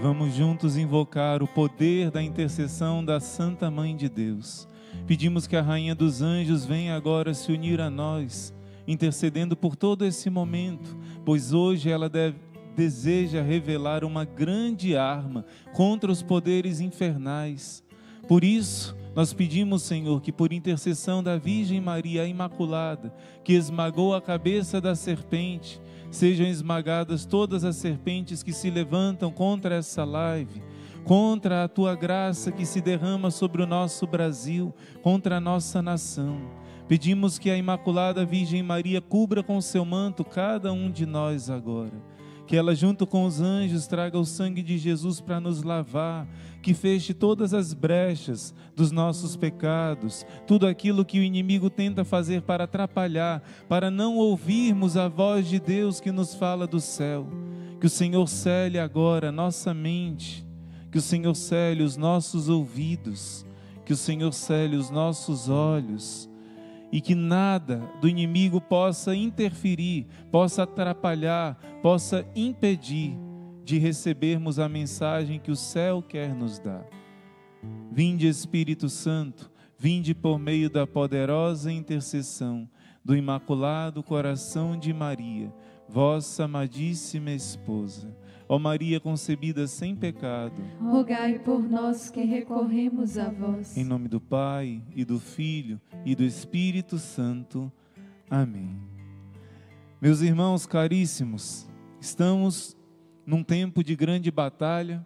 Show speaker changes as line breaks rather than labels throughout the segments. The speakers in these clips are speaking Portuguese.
vamos juntos invocar o poder da intercessão da Santa Mãe de Deus. Pedimos que a Rainha dos Anjos venha agora se unir a nós, intercedendo por todo esse momento, pois hoje ela deseja revelar uma grande arma contra os poderes infernais. Por isso, nós pedimos, Senhor, que por intercessão da Virgem Maria a Imaculada, que esmagou a cabeça da serpente, sejam esmagadas todas as serpentes que se levantam contra essa live, contra a Tua graça que se derrama sobre o nosso Brasil, contra a nossa nação. Pedimos que a Imaculada Virgem Maria cubra com seu manto cada um de nós agora. Que ela junto com os anjos traga o sangue de Jesus para nos lavar, que feche todas as brechas dos nossos pecados, tudo aquilo que o inimigo tenta fazer para atrapalhar, para não ouvirmos a voz de Deus que nos fala do céu. Que o Senhor cele agora a nossa mente, que o Senhor cele os nossos ouvidos, que o Senhor cele os nossos olhos, e que nada do inimigo possa interferir, possa atrapalhar, possa impedir de recebermos a mensagem que o céu quer nos dar. Vinde, Espírito Santo, vinde por meio da poderosa intercessão do Imaculado Coração de Maria, vossa amadíssima esposa. Ó Maria concebida sem pecado,
rogai por nós que recorremos a vós.
Em nome do Pai, e do Filho, e do Espírito Santo. Amém. Meus irmãos caríssimos, estamos num tempo de grande batalha,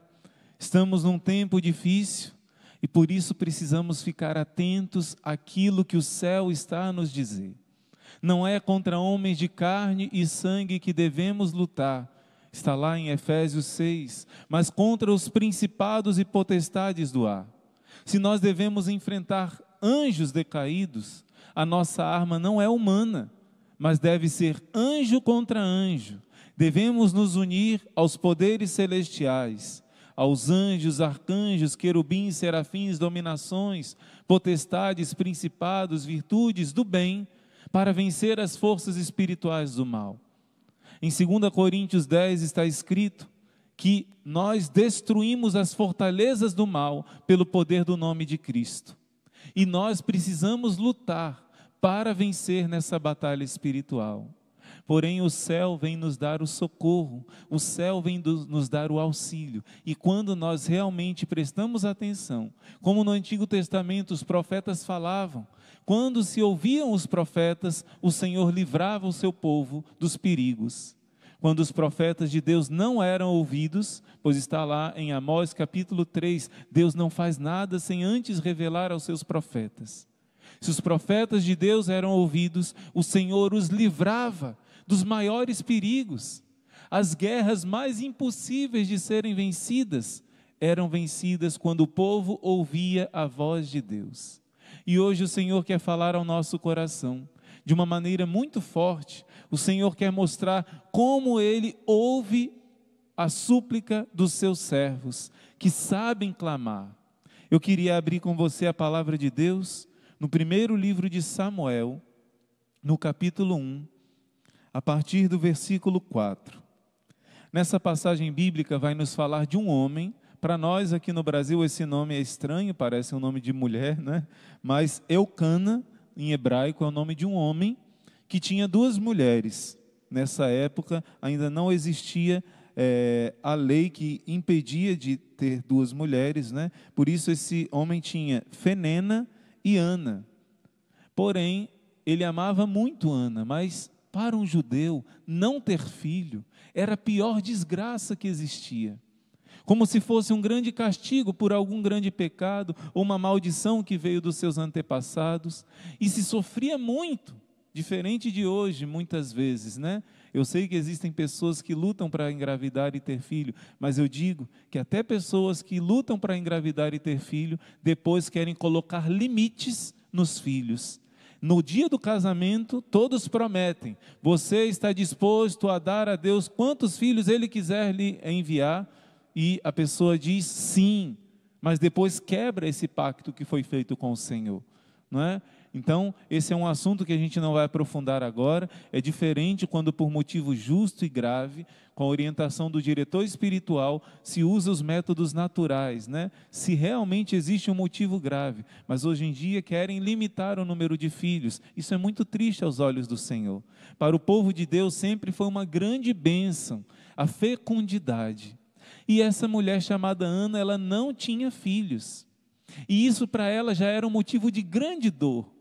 estamos num tempo difícil, e por isso precisamos ficar atentos àquilo que o céu está a nos dizer. Não é contra homens de carne e sangue que devemos lutar, está lá em Efésios 6, mas contra os principados e potestades do ar. Se nós devemos enfrentar anjos decaídos, a nossa arma não é humana, mas deve ser anjo contra anjo. Devemos nos unir aos poderes celestiais, aos anjos, arcanjos, querubins, serafins, dominações, potestades, principados, virtudes do bem, para vencer as forças espirituais do mal. Em 2 Coríntios 10 está escrito que nós destruímos as fortalezas do mal pelo poder do nome de Cristo. E nós precisamos lutar para vencer nessa batalha espiritual. Porém, o céu vem nos dar o socorro, o céu vem nos dar o auxílio. E quando nós realmente prestamos atenção, como no Antigo Testamento os profetas falavam, quando se ouviam os profetas, o Senhor livrava o seu povo dos perigos. Quando os profetas de Deus não eram ouvidos, pois está lá em Amós capítulo 3, Deus não faz nada sem antes revelar aos seus profetas. Se os profetas de Deus eram ouvidos, o Senhor os livrava dos maiores perigos. As guerras mais impossíveis de serem vencidas, eram vencidas quando o povo ouvia a voz de Deus. E hoje o Senhor quer falar ao nosso coração, de uma maneira muito forte. O Senhor quer mostrar como Ele ouve a súplica dos seus servos, que sabem clamar. Eu queria abrir com você a palavra de Deus, no primeiro livro de Samuel, no capítulo 1, a partir do versículo 4. Nessa passagem bíblica vai nos falar de um homem. Para nós aqui no Brasil esse nome é estranho, parece um nome de mulher, né? Mas Eucana, em hebraico, é o nome de um homem que tinha duas mulheres. Nessa época ainda não existia a lei que impedia de ter duas mulheres, né? Por isso esse homem tinha Fenena e Ana. Porém, ele amava muito Ana, mas para um judeu não ter filho era a pior desgraça que existia. Como se fosse um grande castigo por algum grande pecado ou uma maldição que veio dos seus antepassados. E se sofria muito, diferente de hoje muitas vezes, né? Eu sei que existem pessoas que lutam para engravidar e ter filho, mas eu digo que até pessoas que lutam para engravidar e ter filho, depois querem colocar limites nos filhos. No dia do casamento, todos prometem, você está disposto a dar a Deus quantos filhos Ele quiser lhe enviar? E a pessoa diz sim, mas depois quebra esse pacto que foi feito com o Senhor, não é? Então, esse é um assunto que a gente não vai aprofundar agora. É diferente quando, por motivo justo e grave, com a orientação do diretor espiritual, se usa os métodos naturais, né? Se realmente existe um motivo grave. Mas hoje em dia querem limitar o número de filhos. Isso é muito triste aos olhos do Senhor. Para o povo de Deus sempre foi uma grande bênção a fecundidade. E essa mulher chamada Ana, ela não tinha filhos. E isso para ela já era um motivo de grande dor.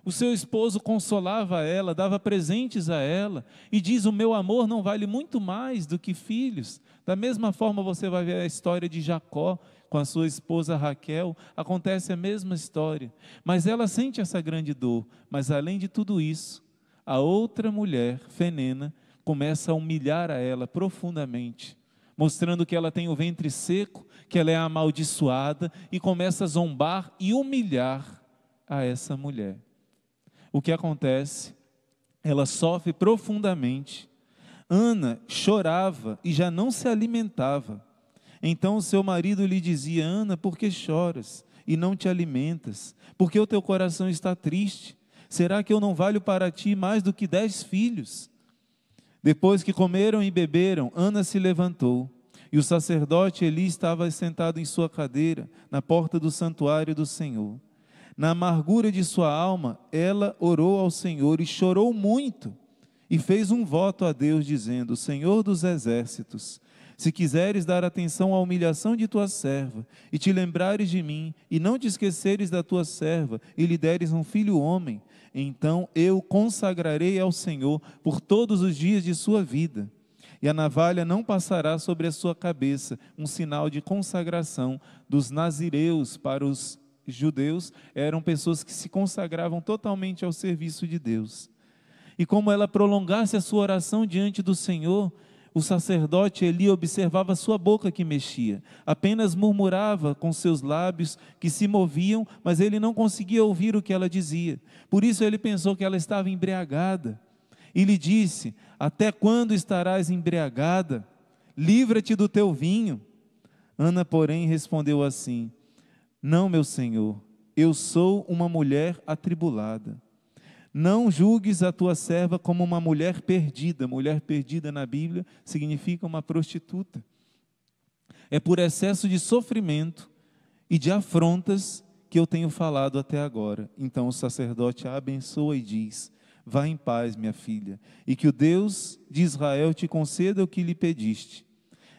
O seu esposo consolava ela, dava presentes a ela, e diz: o meu amor não vale muito mais do que filhos. Da mesma forma você vai ver a história de Jacó com a sua esposa Raquel, acontece a mesma história. Mas ela sente essa grande dor. Mas além de tudo isso, a outra mulher, Fenena, começa a humilhar a ela profundamente, mostrando que ela tem o ventre seco, que ela é amaldiçoada, e começa a zombar e humilhar a essa mulher. O que acontece? Ela sofre profundamente. Ana chorava e já não se alimentava. Então o seu marido lhe dizia: Ana, por que choras e não te alimentas? Porque o teu coração está triste? Será que eu não valho para ti mais do que 10 filhos? Depois que comeram e beberam, Ana se levantou, e o sacerdote Eli estava sentado em sua cadeira, na porta do santuário do Senhor. Na amargura de sua alma, ela orou ao Senhor e chorou muito, e fez um voto a Deus, dizendo: Senhor dos exércitos, se quiseres dar atenção à humilhação de tua serva, e te lembrares de mim, e não te esqueceres da tua serva, e lhe deres um filho homem, então eu consagrarei ao Senhor por todos os dias de sua vida. E a navalha não passará sobre a sua cabeça, um sinal de consagração dos nazireus. Para os judeus, eram pessoas que se consagravam totalmente ao serviço de Deus. E como ela prolongasse a sua oração diante do Senhor, o sacerdote Eli observava sua boca que mexia, apenas murmurava com seus lábios que se moviam, mas ele não conseguia ouvir o que ela dizia. Por isso ele pensou que ela estava embriagada, e lhe disse: até quando estarás embriagada? Livra-te do teu vinho. Ana, porém, respondeu assim: não, meu senhor, eu sou uma mulher atribulada. Não julgues a tua serva como uma mulher perdida. Mulher perdida na Bíblia significa uma prostituta. É por excesso de sofrimento e de afrontas que eu tenho falado até agora. Então o sacerdote a abençoa e diz: vá em paz, minha filha, e que o Deus de Israel te conceda o que lhe pediste.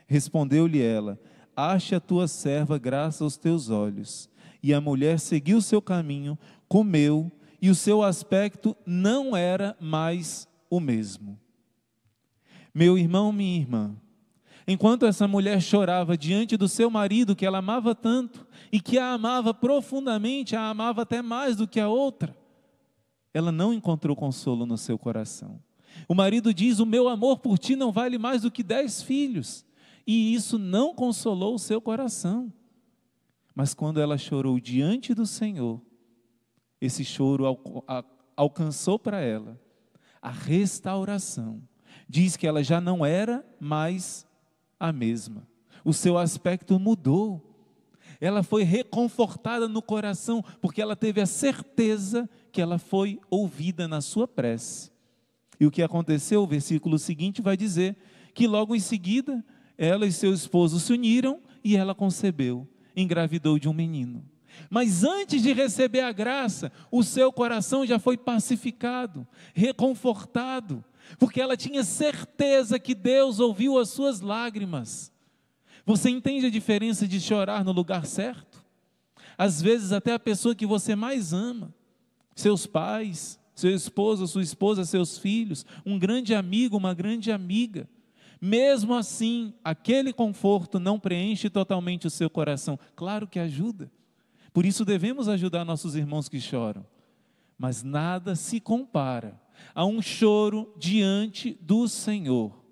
Respondeu-lhe ela: ache a tua serva graça aos teus olhos. E a mulher seguiu o seu caminho, comeu, e o seu aspecto não era mais o mesmo. Meu irmão, minha irmã, enquanto essa mulher chorava diante do seu marido, que ela amava tanto, e que a amava profundamente, a amava até mais do que a outra, ela não encontrou consolo no seu coração. O marido diz: o meu amor por ti não vale mais do que 10 filhos. E isso não consolou o seu coração. Mas quando ela chorou diante do Senhor, esse choro alcançou para ela a restauração. Diz que ela já não era mais a mesma. O seu aspecto mudou. Ela foi reconfortada no coração, porque ela teve a certeza que ela foi ouvida na sua prece. E o que aconteceu? O versículo seguinte vai dizer que logo em seguida, ela e seu esposo se uniram e ela concebeu, engravidou de um menino. Mas antes de receber a graça, o seu coração já foi pacificado, reconfortado, porque ela tinha certeza que Deus ouviu as suas lágrimas. Você entende a diferença de chorar no lugar certo? Às vezes até a pessoa que você mais ama, seus pais, seu esposo, sua esposa, seus filhos, um grande amigo, uma grande amiga, mesmo assim, aquele conforto não preenche totalmente o seu coração. Claro que ajuda. Por isso devemos ajudar nossos irmãos que choram. Mas nada se compara a um choro diante do Senhor.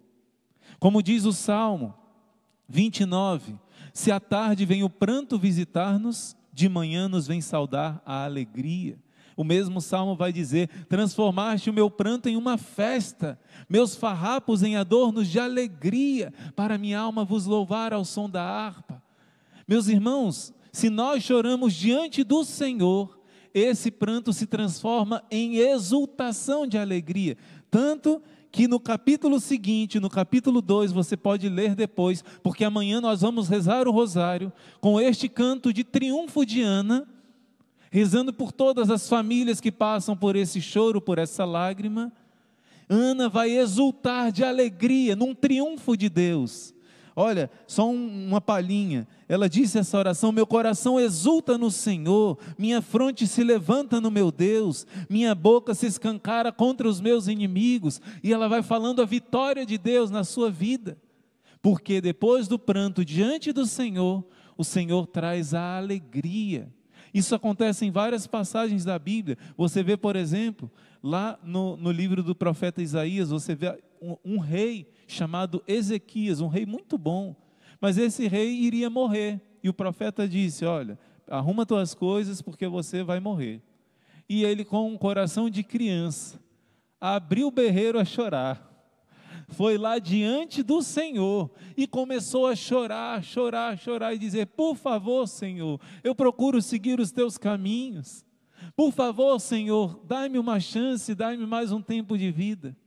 Como diz o Salmo 29, se à tarde vem o pranto visitar-nos, de manhã nos vem saudar a alegria. O mesmo Salmo vai dizer: transformaste o meu pranto em uma festa, meus farrapos em adornos de alegria, para minha alma vos louvar ao som da harpa. Meus irmãos, se nós choramos diante do Senhor, esse pranto se transforma em exultação de alegria. Tanto que no capítulo seguinte, no capítulo 2, você pode ler depois, porque amanhã nós vamos rezar o rosário com este canto de triunfo de Ana, rezando por todas as famílias que passam por esse choro, por essa lágrima. Ana vai exultar de alegria num triunfo de Deus. Olha, só uma palhinha. Ela disse essa oração: meu coração exulta no Senhor, minha fronte se levanta no meu Deus, minha boca se escancara contra os meus inimigos. E ela vai falando a vitória de Deus na sua vida. Porque depois do pranto diante do Senhor, o Senhor traz a alegria. Isso acontece em várias passagens da Bíblia. Você vê, por exemplo, lá no livro do profeta Isaías, você vê um rei chamado Ezequias, um rei muito bom, mas esse rei iria morrer, e o profeta disse: olha, arruma tuas coisas porque você vai morrer. E ele, com um coração de criança, abriu o berreiro a chorar, foi lá diante do Senhor e começou a chorar, chorar, chorar e dizer: por favor, Senhor, eu procuro seguir os teus caminhos, por favor, Senhor, dai-me uma chance, dai-me mais um tempo de vida.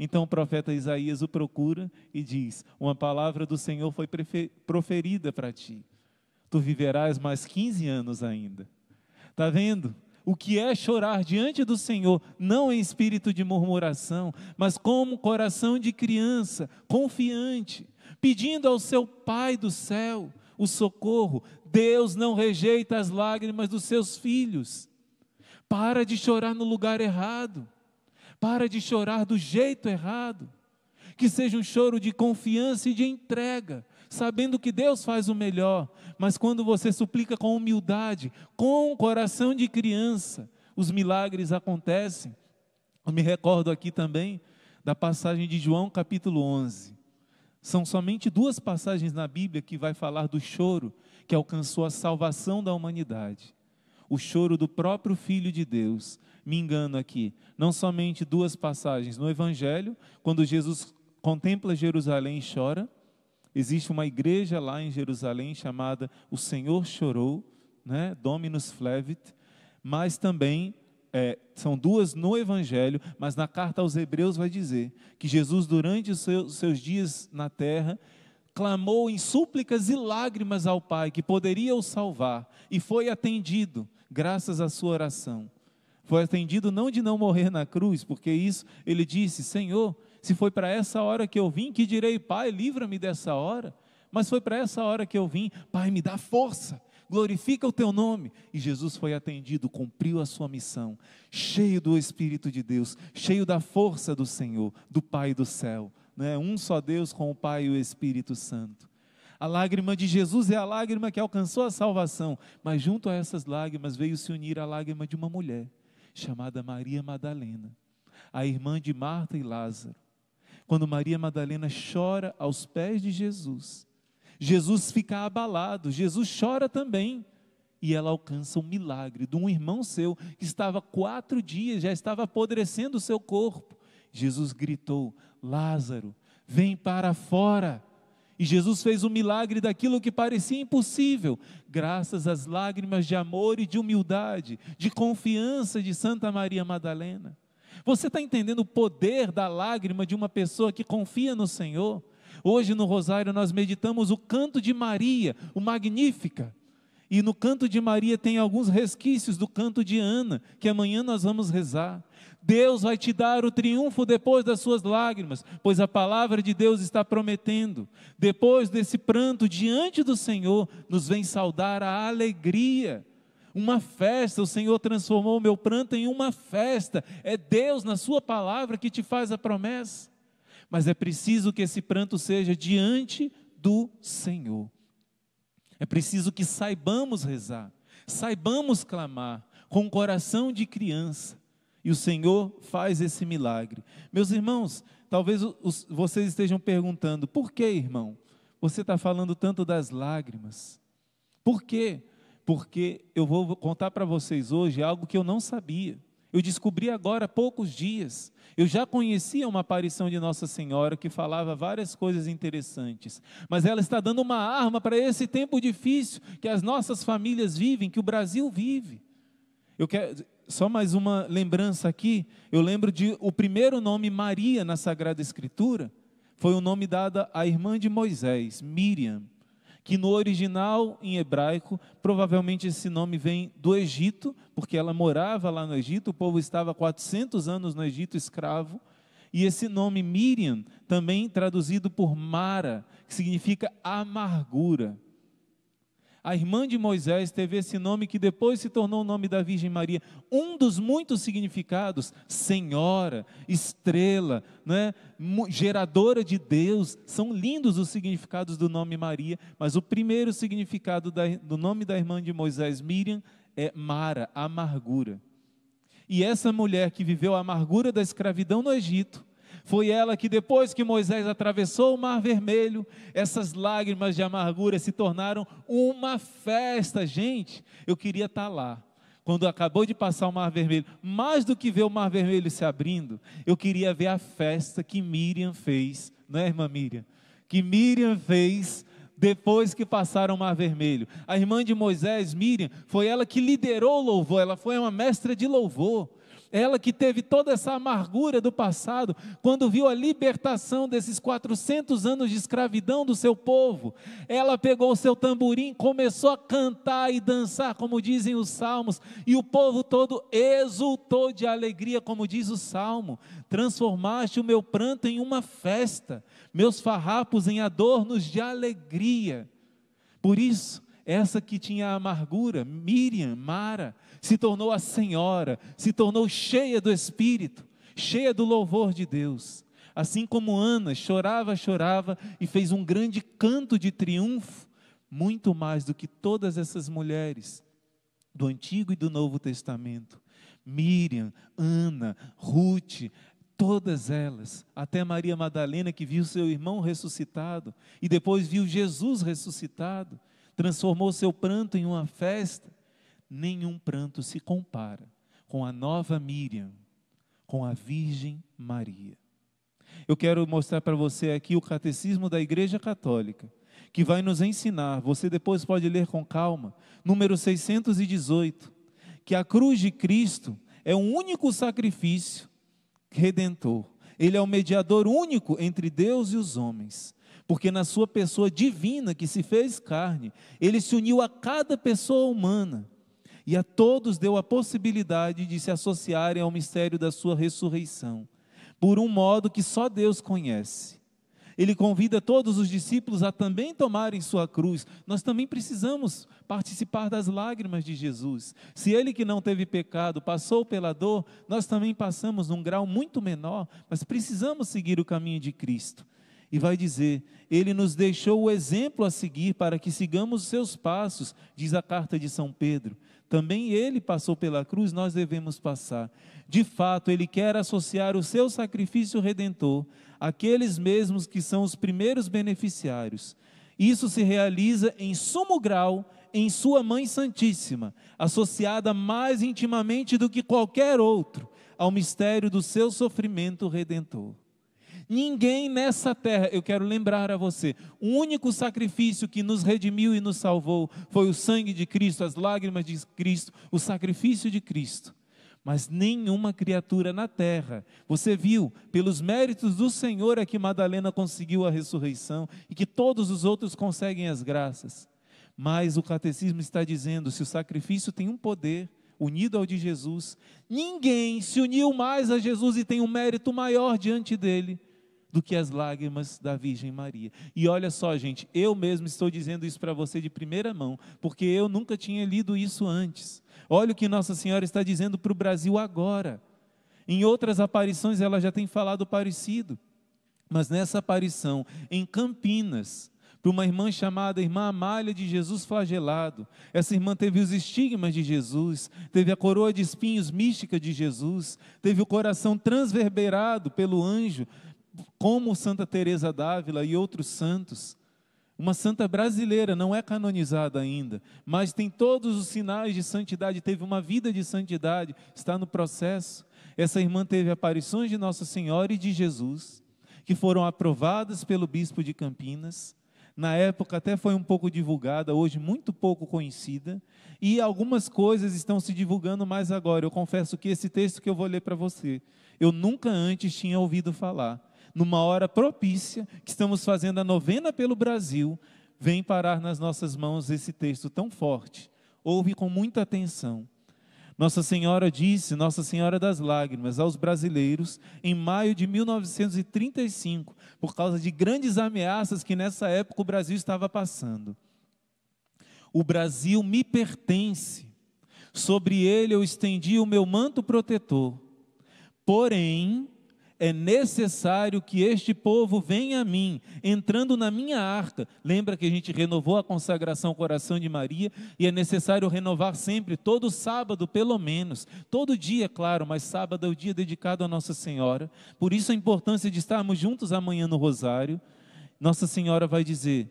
Então o profeta Isaías o procura e diz: uma palavra do Senhor foi proferida para ti, tu viverás mais 15 anos ainda. Está vendo? O que é chorar diante do Senhor, não em espírito de murmuração, mas como coração de criança, confiante, pedindo ao seu Pai do céu o socorro. Deus não rejeita as lágrimas dos seus filhos. Para de chorar no lugar errado. Para de chorar do jeito errado. Que seja um choro de confiança e de entrega, sabendo que Deus faz o melhor. Mas quando você suplica com humildade, com um coração de criança, os milagres acontecem. Eu me recordo aqui também da passagem de João capítulo 11. São somente 2 passagens na Bíblia que vai falar do choro que alcançou a salvação da humanidade. O choro do próprio Filho de Deus. Me engano aqui, não somente 2 passagens no Evangelho, quando Jesus contempla Jerusalém e chora. Existe uma igreja lá em Jerusalém chamada O Senhor Chorou, né? Dominus Flevit, mas também são 2 no Evangelho, mas na carta aos Hebreus vai dizer que Jesus, durante os seus dias na terra, clamou em súplicas e lágrimas ao Pai que poderia o salvar, e foi atendido graças à sua oração. Foi atendido não de não morrer na cruz, porque isso ele disse: Senhor, se foi para essa hora que eu vim, que direi, Pai, livra-me dessa hora. Mas foi para essa hora que eu vim, Pai, me dá força, glorifica o teu nome. E Jesus foi atendido, cumpriu a sua missão, cheio do Espírito de Deus, cheio da força do Senhor, do Pai do céu, né? Um só Deus com o Pai e o Espírito Santo. A lágrima de Jesus é a lágrima que alcançou a salvação, mas junto a essas lágrimas veio se unir a lágrima de uma mulher, chamada Maria Madalena, a irmã de Marta e Lázaro. Quando Maria Madalena chora aos pés de Jesus, Jesus fica abalado, Jesus chora também, e ela alcança um milagre de um irmão seu, que estava 4 dias, já estava apodrecendo o seu corpo. Jesus gritou: Lázaro, vem para fora. E Jesus fez um milagre daquilo que parecia impossível, graças às lágrimas de amor e de humildade, de confiança de Santa Maria Madalena. Você está entendendo o poder da lágrima de uma pessoa que confia no Senhor? Hoje no Rosário nós meditamos o canto de Maria, o Magnífica. E no canto de Maria tem alguns resquícios do canto de Ana, que amanhã nós vamos rezar. Deus vai te dar o triunfo depois das suas lágrimas, pois a palavra de Deus está prometendo. Depois desse pranto diante do Senhor, nos vem saudar a alegria. Uma festa, o Senhor transformou o meu pranto em uma festa. É Deus na sua palavra que te faz a promessa. Mas é preciso que esse pranto seja diante do Senhor. É preciso que saibamos rezar, saibamos clamar com um coração de criança. E o Senhor faz esse milagre. Meus irmãos, talvez vocês estejam perguntando: por que, irmão, você está falando tanto das lágrimas? Por quê? Porque eu vou contar para vocês hoje algo que eu não sabia. Eu descobri agora há poucos dias. Eu já conhecia uma aparição de Nossa Senhora que falava várias coisas interessantes, mas ela está dando uma arma para esse tempo difícil que as nossas famílias vivem, que o Brasil vive. Eu quero só mais uma lembrança aqui. Eu lembro de o primeiro nome Maria na Sagrada Escritura, foi o nome dado à irmã de Moisés, Miriam, que no original em hebraico, provavelmente esse nome vem do Egito, porque ela morava lá no Egito, o povo estava 400 anos no Egito escravo, e esse nome Miriam, também traduzido por Mara, que significa amargura. A irmã de Moisés teve esse nome que depois se tornou o nome da Virgem Maria. Um dos muitos significados, Senhora, Estrela, né? Geradora de Deus, são lindos os significados do nome Maria, mas o primeiro significado do nome da irmã de Moisés, Miriam, é Mara, amargura. E essa mulher que viveu a amargura da escravidão no Egito, foi ela que depois que Moisés atravessou o Mar Vermelho, essas lágrimas de amargura se tornaram uma festa. Gente, eu queria estar lá, quando acabou de passar o Mar Vermelho, mais do que ver o Mar Vermelho se abrindo, eu queria ver a festa que Miriam fez, não é, irmã Miriam? Que Miriam fez depois que passaram o Mar Vermelho. A irmã de Moisés, Miriam, foi ela que liderou o louvor, ela foi uma mestra de louvor. Ela que teve toda essa amargura do passado, quando viu a libertação desses 400 anos de escravidão do seu povo, ela pegou o seu tamborim, começou a cantar e dançar, como dizem os salmos, e o povo todo exultou de alegria, como diz o salmo: transformaste o meu pranto em uma festa, meus farrapos em adornos de alegria. Por isso, essa que tinha amargura, Miriam, Mara, se tornou a Senhora, se tornou cheia do Espírito, cheia do louvor de Deus. Assim como Ana chorava e fez um grande canto de triunfo, muito mais do que todas essas mulheres do Antigo e do Novo Testamento. Miriam, Ana, Ruth, todas elas, até Maria Madalena, que viu seu irmão ressuscitado e depois viu Jesus ressuscitado, transformou seu pranto em uma festa. Nenhum pranto se compara com a nova Miriam, com a Virgem Maria. Eu quero mostrar para você aqui o Catecismo da Igreja Católica, que vai nos ensinar, você depois pode ler com calma, número 618, que a cruz de Cristo é um único sacrifício redentor. Ele é o mediador único entre Deus e os homens, porque na sua pessoa divina que se fez carne, ele se uniu a cada pessoa humana, e a todos deu a possibilidade de se associarem ao mistério da sua ressurreição, por um modo que só Deus conhece. Ele convida todos os discípulos a também tomarem sua cruz. Nós também precisamos participar das lágrimas de Jesus. Se ele que não teve pecado passou pela dor, nós também passamos num grau muito menor, mas precisamos seguir o caminho de Cristo. E vai dizer, ele nos deixou o exemplo a seguir para que sigamos os seus passos, diz a carta de São Pedro. Também ele passou pela cruz, nós devemos passar. De fato, ele quer associar o seu sacrifício redentor àqueles mesmos que são os primeiros beneficiários. Isso se realiza em sumo grau em sua Mãe Santíssima, associada mais intimamente do que qualquer outro ao mistério do seu sofrimento redentor. Ninguém nessa terra, eu quero lembrar a você, o único sacrifício que nos redimiu e nos salvou foi o sangue de Cristo, as lágrimas de Cristo, o sacrifício de Cristo. Mas nenhuma criatura na terra, você viu, pelos méritos do Senhor é que Madalena conseguiu a ressurreição e que todos os outros conseguem as graças. Mas o catecismo está dizendo, se o sacrifício tem um poder unido ao de Jesus, ninguém se uniu mais a Jesus e tem um mérito maior diante dele do que as lágrimas da Virgem Maria. E olha só, gente, eu mesmo estou dizendo isso para você de primeira mão, porque eu nunca tinha lido isso antes. Olha o que Nossa Senhora está dizendo para o Brasil agora. Em outras aparições ela já tem falado parecido, mas nessa aparição em Campinas, para uma irmã chamada Irmã Amália de Jesus Flagelado, essa irmã teve os estigmas de Jesus, teve a coroa de espinhos mística de Jesus, teve o coração transverberado pelo anjo, como Santa Teresa d'Ávila e outros santos. Uma santa brasileira, não é canonizada ainda, mas tem todos os sinais de santidade, teve uma vida de santidade, está no processo. Essa irmã teve aparições de Nossa Senhora e de Jesus, que foram aprovadas pelo bispo de Campinas. Na época até foi um pouco divulgada, hoje muito pouco conhecida, e algumas coisas estão se divulgando mais agora. Eu confesso que esse texto que eu vou ler para você, eu nunca antes tinha ouvido falar. Numa hora propícia, que estamos fazendo a novena pelo Brasil, vem parar nas nossas mãos esse texto tão forte. Ouve com muita atenção. Nossa Senhora disse, Nossa Senhora das Lágrimas, aos brasileiros, em maio de 1935, por causa de grandes ameaças que nessa época o Brasil estava passando. O Brasil me pertence, sobre ele eu estendi o meu manto protetor, porém, é necessário que este povo venha a mim, entrando na minha arca. Lembra que a gente renovou a consagração ao coração de Maria, e é necessário renovar sempre, todo sábado pelo menos, todo dia, claro, mas sábado é o dia dedicado a Nossa Senhora. Por isso a importância de estarmos juntos amanhã no Rosário. Nossa Senhora vai dizer: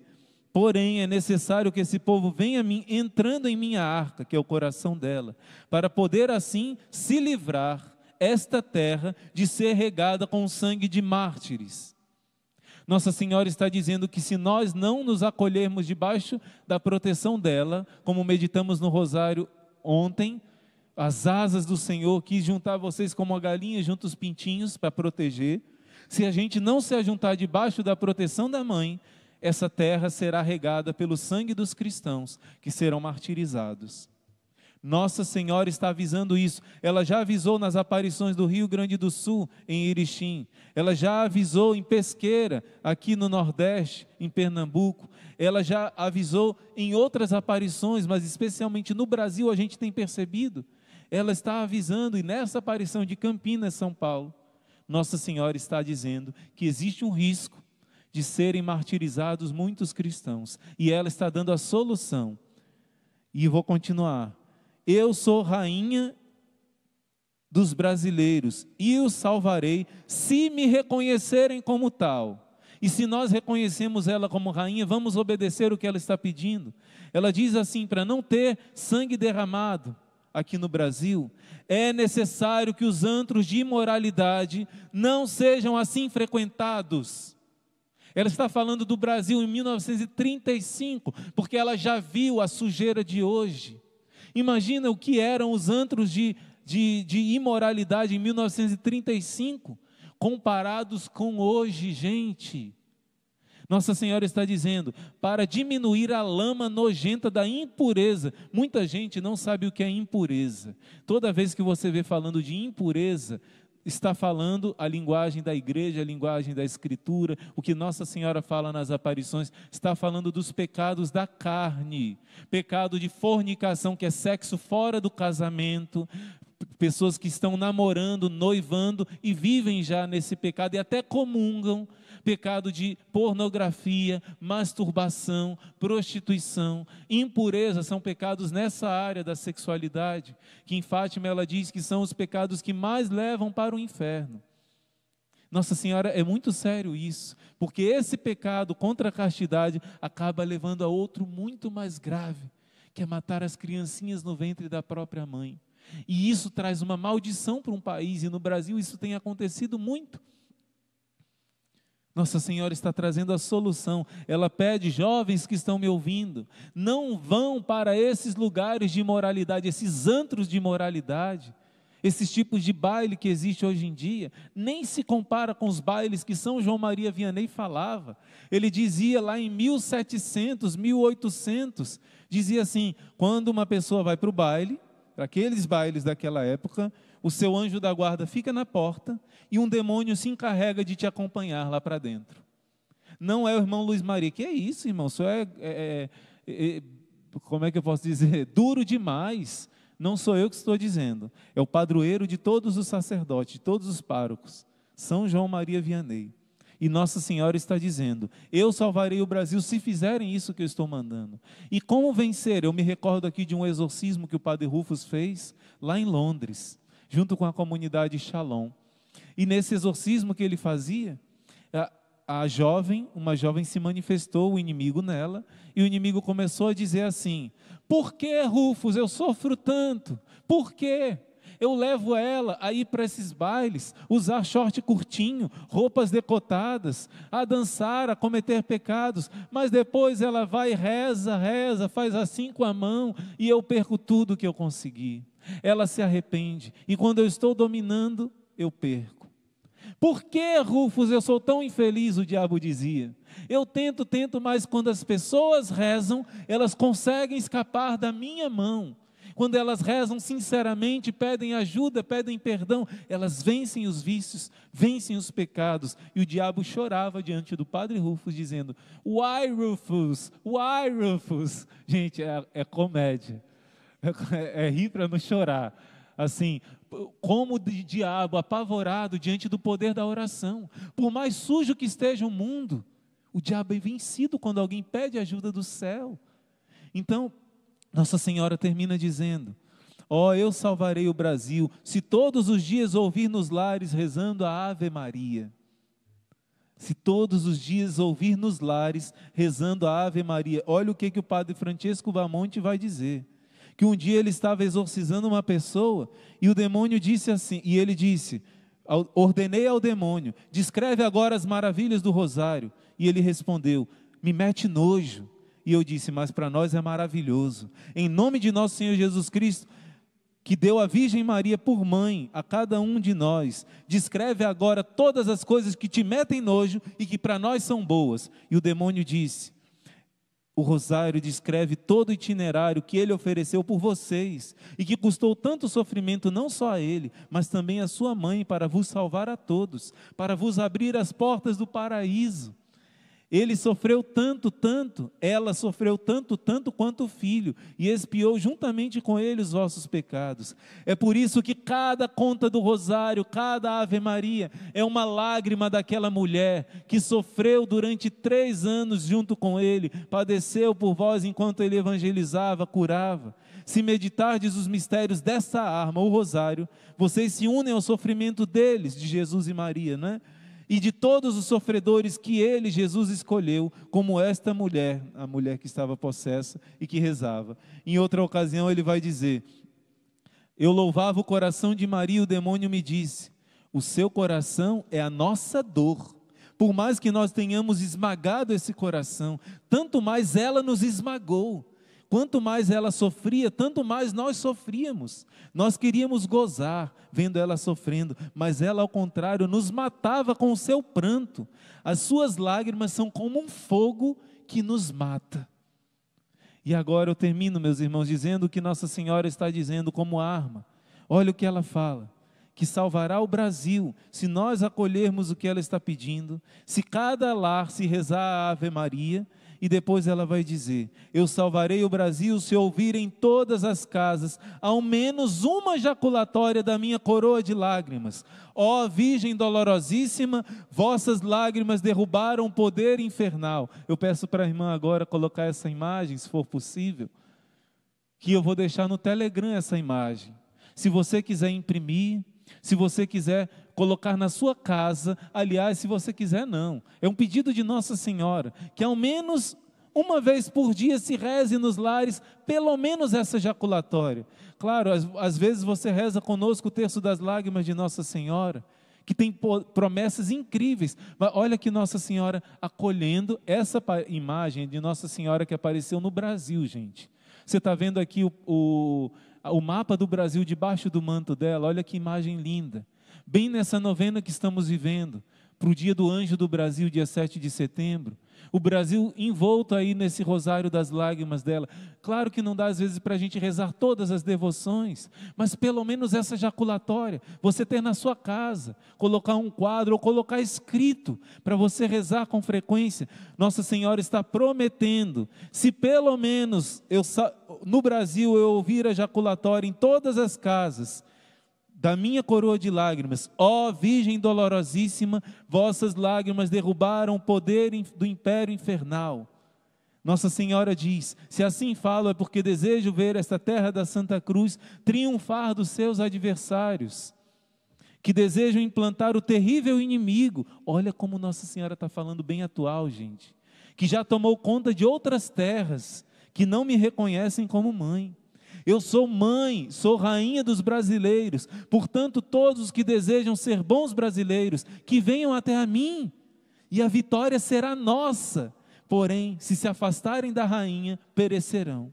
porém é necessário que esse povo venha a mim, entrando em minha arca, que é o coração dela, para poder assim se livrar esta terra de ser regada com o sangue de mártires. Nossa Senhora está dizendo que se nós não nos acolhermos debaixo da proteção dela, como meditamos no Rosário ontem, as asas do Senhor quis juntar vocês como a galinha junto os pintinhos para proteger. Se a gente não se ajuntar debaixo da proteção da mãe, essa terra será regada pelo sangue dos cristãos que serão martirizados. Nossa Senhora está avisando isso. Ela já avisou nas aparições do Rio Grande do Sul, em Erechim. Ela já avisou em Pesqueira, aqui no Nordeste, em Pernambuco. Ela já avisou em outras aparições, mas especialmente no Brasil a gente tem percebido. Ela está avisando, e nessa aparição de Campinas, São Paulo, Nossa Senhora está dizendo que existe um risco de serem martirizados muitos cristãos. E ela está dando a solução. E vou continuar. Eu sou rainha dos brasileiros e os salvarei se me reconhecerem como tal. E se nós reconhecemos ela como rainha, vamos obedecer o que ela está pedindo. Ela diz assim: para não ter sangue derramado aqui no Brasil, é necessário que os antros de imoralidade não sejam assim frequentados. Ela está falando do Brasil em 1935, porque ela já viu a sujeira de hoje. Imagina o que eram os antros de imoralidade em 1935, comparados com hoje, gente. Nossa Senhora está dizendo, para diminuir a lama nojenta da impureza. Muita gente não sabe o que é impureza. Toda vez que você vê falando de impureza, está falando a linguagem da igreja, a linguagem da Escritura, o que Nossa Senhora fala nas aparições, está falando dos pecados da carne, pecado de fornicação, que é sexo fora do casamento, pessoas que estão namorando, noivando e vivem já nesse pecado e até comungam, pecado de pornografia, masturbação, prostituição, impureza, são pecados nessa área da sexualidade, que em Fátima ela diz que são os pecados que mais levam para o inferno. Nossa Senhora, é muito sério isso, porque esse pecado contra a castidade acaba levando a outro muito mais grave, que é matar as criancinhas no ventre da própria mãe. E isso traz uma maldição para um país, e no Brasil isso tem acontecido muito. Nossa Senhora está trazendo a solução. Ela pede, jovens que estão me ouvindo, não vão para esses lugares de imoralidade, esses antros de imoralidade, esses tipos de baile que existe hoje em dia, nem se compara com os bailes que São João Maria Vianney falava. Ele dizia lá em 1700, 1800, dizia assim, quando uma pessoa vai para o baile, para aqueles bailes daquela época, o seu anjo da guarda fica na porta e um demônio se encarrega de te acompanhar lá para dentro. Não é o irmão Luiz Maria. Que é isso, irmão? Isso como é que eu posso dizer? Duro demais. Não sou eu que estou dizendo. É o padroeiro de todos os sacerdotes, de todos os párocos. São João Maria Vianney. E Nossa Senhora está dizendo, eu salvarei o Brasil se fizerem isso que eu estou mandando. E como vencer? Eu me recordo aqui de um exorcismo que o padre Rufus fez lá em Londres, junto com a comunidade Shalom. E nesse exorcismo que ele fazia, uma jovem se manifestou, o inimigo nela, e o inimigo começou a dizer assim, por que, Rufus, eu sofro tanto? Por quê? Eu levo ela a ir para esses bailes, usar short curtinho, roupas decotadas, a dançar, a cometer pecados, mas depois ela vai e reza, faz assim com a mão e eu perco tudo que eu consegui. Ela se arrepende e quando eu estou dominando, eu perco. Por que, Rufus, eu sou tão infeliz? O diabo dizia. Eu tento, mas quando as pessoas rezam, elas conseguem escapar da minha mão. Quando elas rezam sinceramente, pedem ajuda, pedem perdão, elas vencem os vícios, vencem os pecados. E o diabo chorava diante do padre Rufus, dizendo: Why, Rufus? Why, Rufus? Gente, é comédia. É rir para não chorar. Assim, como o diabo apavorado diante do poder da oração. Por mais sujo que esteja o mundo, o diabo é vencido quando alguém pede ajuda do céu. Então, Nossa Senhora termina dizendo: ó, eu salvarei o Brasil, se todos os dias ouvir nos lares rezando a Ave Maria. Se todos os dias ouvir nos lares rezando a Ave Maria. Olha o que o padre Francesco Bamonte vai dizer. Que um dia ele estava exorcizando uma pessoa e o demônio disse assim, e ele disse: ordenei ao demônio, descreve agora as maravilhas do rosário. E ele respondeu: me mete nojo. E eu disse: mas para nós é maravilhoso. Em nome de nosso Senhor Jesus Cristo, que deu a Virgem Maria por mãe a cada um de nós, descreve agora todas as coisas que te metem nojo e que para nós são boas. E o demônio disse: o rosário descreve todo o itinerário que ele ofereceu por vocês e que custou tanto sofrimento não só a ele, mas também a sua mãe, para vos salvar a todos, para vos abrir as portas do paraíso. Ele sofreu tanto, ela sofreu tanto quanto o filho, e expiou juntamente com ele os vossos pecados. É por isso que cada conta do rosário, cada Ave Maria, é uma lágrima daquela mulher que sofreu durante 3 anos junto com ele, padeceu por vós enquanto ele evangelizava, curava. Se meditardes os mistérios dessa arma, o rosário, vocês se unem ao sofrimento deles, de Jesus e Maria, não é? E de todos os sofredores que ele, Jesus, escolheu, como esta mulher, a mulher que estava possessa e que rezava. Em outra ocasião ele vai dizer: eu louvava o coração de Maria e o demônio me disse: o seu coração é a nossa dor. Por mais que nós tenhamos esmagado esse coração, tanto mais ela nos esmagou. Quanto mais ela sofria, tanto mais nós sofríamos. Nós queríamos gozar, vendo ela sofrendo, mas ela, ao contrário, nos matava com o seu pranto. As suas lágrimas são como um fogo que nos mata. E agora eu termino, meus irmãos, dizendo o que Nossa Senhora está dizendo como arma. Olha o que ela fala: que salvará o Brasil, se nós acolhermos o que ela está pedindo, se cada lar se rezar a Ave Maria. E depois ela vai dizer: eu salvarei o Brasil se ouvir em todas as casas ao menos uma jaculatória da minha coroa de lágrimas. Ó Virgem dolorosíssima, vossas lágrimas derrubaram o poder infernal. Eu peço para a irmã agora colocar essa imagem, se for possível, que eu vou deixar no Telegram essa imagem. Se você quiser imprimir, se você quiser colocar na sua casa, aliás, se você quiser não, é um pedido de Nossa Senhora, que ao menos uma vez por dia se reze nos lares, pelo menos essa jaculatória. Claro, às vezes você reza conosco o terço das lágrimas de Nossa Senhora, que tem promessas incríveis, mas olha que Nossa Senhora acolhendo essa imagem de Nossa Senhora que apareceu no Brasil, gente. Você está vendo aqui o mapa do Brasil debaixo do manto dela, olha que imagem linda. Bem nessa novena que estamos vivendo, para o dia do Anjo do Brasil, dia 7 de setembro, o Brasil envolto aí nesse rosário das lágrimas dela. Claro que não dá às vezes para a gente rezar todas as devoções, mas pelo menos essa jaculatória, você ter na sua casa, colocar um quadro ou colocar escrito, para você rezar com frequência. Nossa Senhora está prometendo, se pelo menos no Brasil eu ouvir a jaculatória em todas as casas, da minha coroa de lágrimas, ó Virgem dolorosíssima, vossas lágrimas derrubaram o poder do império infernal. Nossa Senhora diz: se assim falo é porque desejo ver esta terra da Santa Cruz triunfar dos seus adversários, que desejam implantar o terrível inimigo. Olha como Nossa Senhora está falando bem atual, gente, que já tomou conta de outras terras, que não me reconhecem como mãe. Eu sou mãe, sou rainha dos brasileiros. Portanto, todos os que desejam ser bons brasileiros, que venham até a mim, e a vitória será nossa. Porém, se afastarem da rainha, perecerão.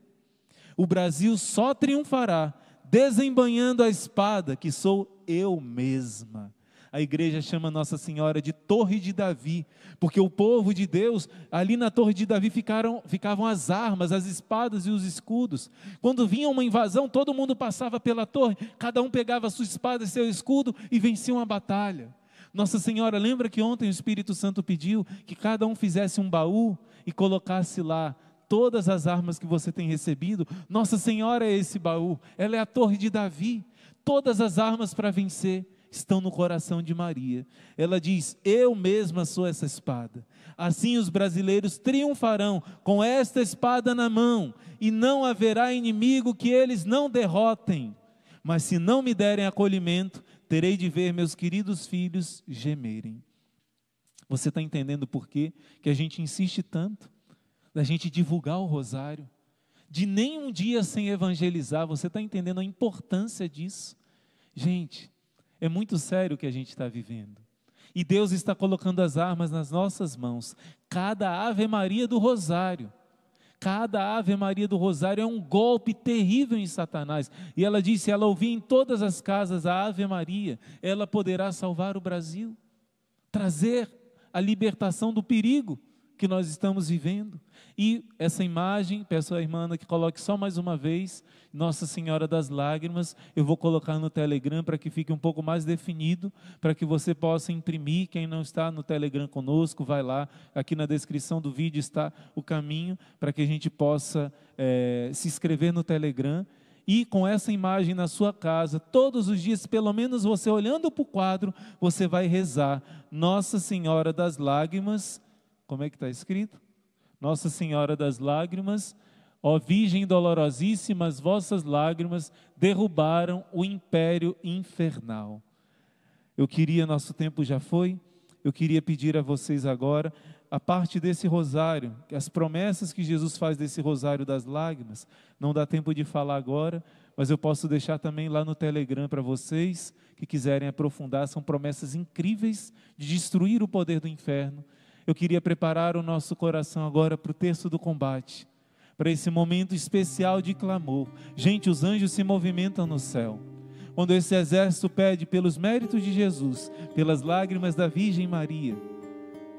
O Brasil só triunfará desembainhando a espada, que sou eu mesma. A igreja chama Nossa Senhora de Torre de Davi, porque o povo de Deus, ali na Torre de Davi ficavam as armas, as espadas e os escudos. Quando vinha uma invasão, todo mundo passava pela torre, cada um pegava a sua espada e seu escudo e vencia uma batalha. Nossa Senhora, lembra que ontem o Espírito Santo pediu que cada um fizesse um baú e colocasse lá todas as armas que você tem recebido? Nossa Senhora é esse baú, ela é a Torre de Davi. Todas as armas para vencer estão no coração de Maria. Ela diz: eu mesma sou essa espada. Assim os brasileiros triunfarão com esta espada na mão, e não haverá inimigo que eles não derrotem. Mas se não me derem acolhimento, terei de ver meus queridos filhos gemerem. Você está entendendo por quê que a gente insiste tanto da gente divulgar o rosário, de nem um dia sem evangelizar? Você está entendendo a importância disso? Gente, é muito sério o que a gente está vivendo. E Deus está colocando as armas nas nossas mãos. Cada Ave Maria do rosário, cada Ave Maria do rosário é um golpe terrível em Satanás. E ela disse: se ela ouvir em todas as casas a Ave Maria, ela poderá salvar o Brasil, trazer a libertação do perigo que nós estamos vivendo. E essa imagem, peço à irmã Ana que coloque só mais uma vez, Nossa Senhora das Lágrimas. Eu vou colocar no Telegram para que fique um pouco mais definido, para que você possa imprimir. Quem não está no Telegram conosco, vai lá, aqui na descrição do vídeo está o caminho, para que a gente possa se inscrever no Telegram. E com essa imagem na sua casa, todos os dias, pelo menos você olhando para o quadro, você vai rezar: Nossa Senhora das Lágrimas. Como é que está escrito? Nossa Senhora das Lágrimas, ó Virgem dolorosíssima, as vossas lágrimas derrubaram o império infernal. Nosso tempo já foi, eu queria pedir a vocês agora, a parte desse rosário, as promessas que Jesus faz desse rosário das lágrimas, não dá tempo de falar agora, mas eu posso deixar também lá no Telegram para vocês que quiserem aprofundar. São promessas incríveis de destruir o poder do inferno. Eu queria preparar o nosso coração agora para o terço do combate, para esse momento especial de clamor. Gente, os anjos se movimentam no céu. Quando esse exército pede pelos méritos de Jesus, pelas lágrimas da Virgem Maria,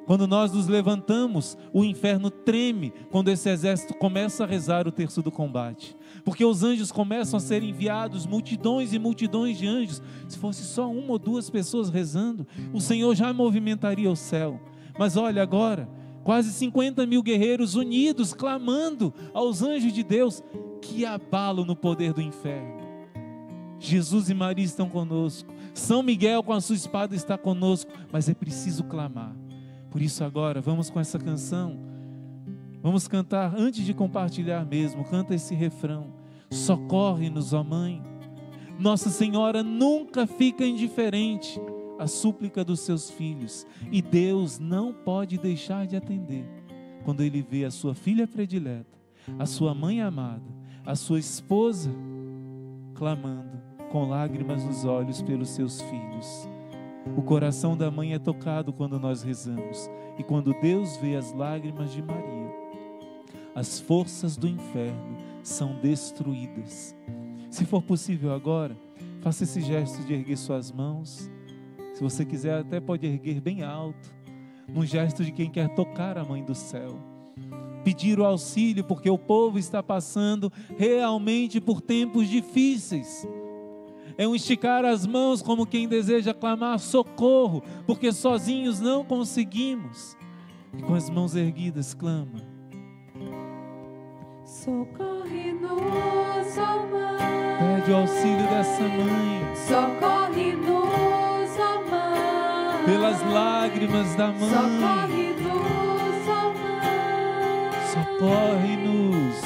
quando nós nos levantamos, o inferno treme quando esse exército começa a rezar o terço do combate. Porque os anjos começam a ser enviados, multidões e multidões de anjos. Se fosse só uma ou duas pessoas rezando, o Senhor já movimentaria o céu. Mas olha agora, quase 50 mil guerreiros unidos, clamando aos anjos de Deus, que abalo no poder do inferno. Jesus e Maria estão conosco, São Miguel com a sua espada está conosco, mas é preciso clamar. Por isso agora, vamos com essa canção, vamos cantar, antes de compartilhar mesmo, canta esse refrão: socorre-nos, ó Mãe. Nossa Senhora nunca fica indiferente a súplica dos seus filhos, e Deus não pode deixar de atender quando Ele vê a sua filha predileta, a sua mãe amada, a sua esposa clamando com lágrimas nos olhos pelos seus filhos. O coração da mãe é tocado quando nós rezamos, e quando Deus vê as lágrimas de Maria, as forças do inferno são destruídas. Se for possível agora, faça esse gesto de erguer suas mãos. Se você quiser, até pode erguer bem alto, num gesto de quem quer tocar a Mãe do Céu. Pedir o auxílio, porque o povo está passando realmente por tempos difíceis. É um esticar as mãos como quem deseja clamar socorro, porque sozinhos não conseguimos. E com as mãos erguidas, clama:
socorre-nos, ó Mãe.
Pede o auxílio dessa mãe.
Socorre-nos,
pelas lágrimas da mãe.
Socorre-nos, ó Mãe.
Socorre-nos.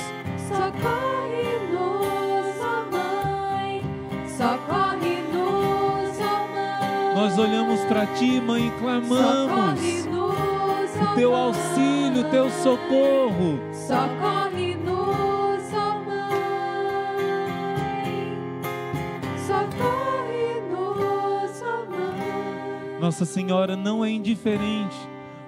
Socorre-nos, ó Mãe. Socorre-nos, ó Mãe.
Nós olhamos para Ti, Mãe, e clamamos o Teu auxílio, o Teu socorro.
Socorre-nos, ó Mãe.
Nossa Senhora não é indiferente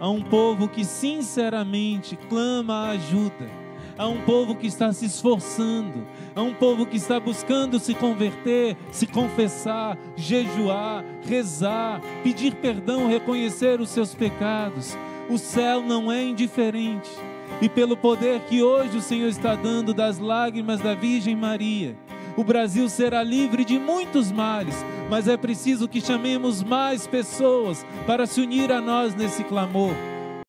a um povo que sinceramente clama a ajuda, a um povo que está se esforçando, a um povo que está buscando se converter, se confessar, jejuar, rezar, pedir perdão, reconhecer os seus pecados. O céu não é indiferente. E pelo poder que hoje o Senhor está dando das lágrimas da Virgem Maria, o Brasil será livre de muitos males, mas é preciso que chamemos mais pessoas para se unir a nós nesse clamor.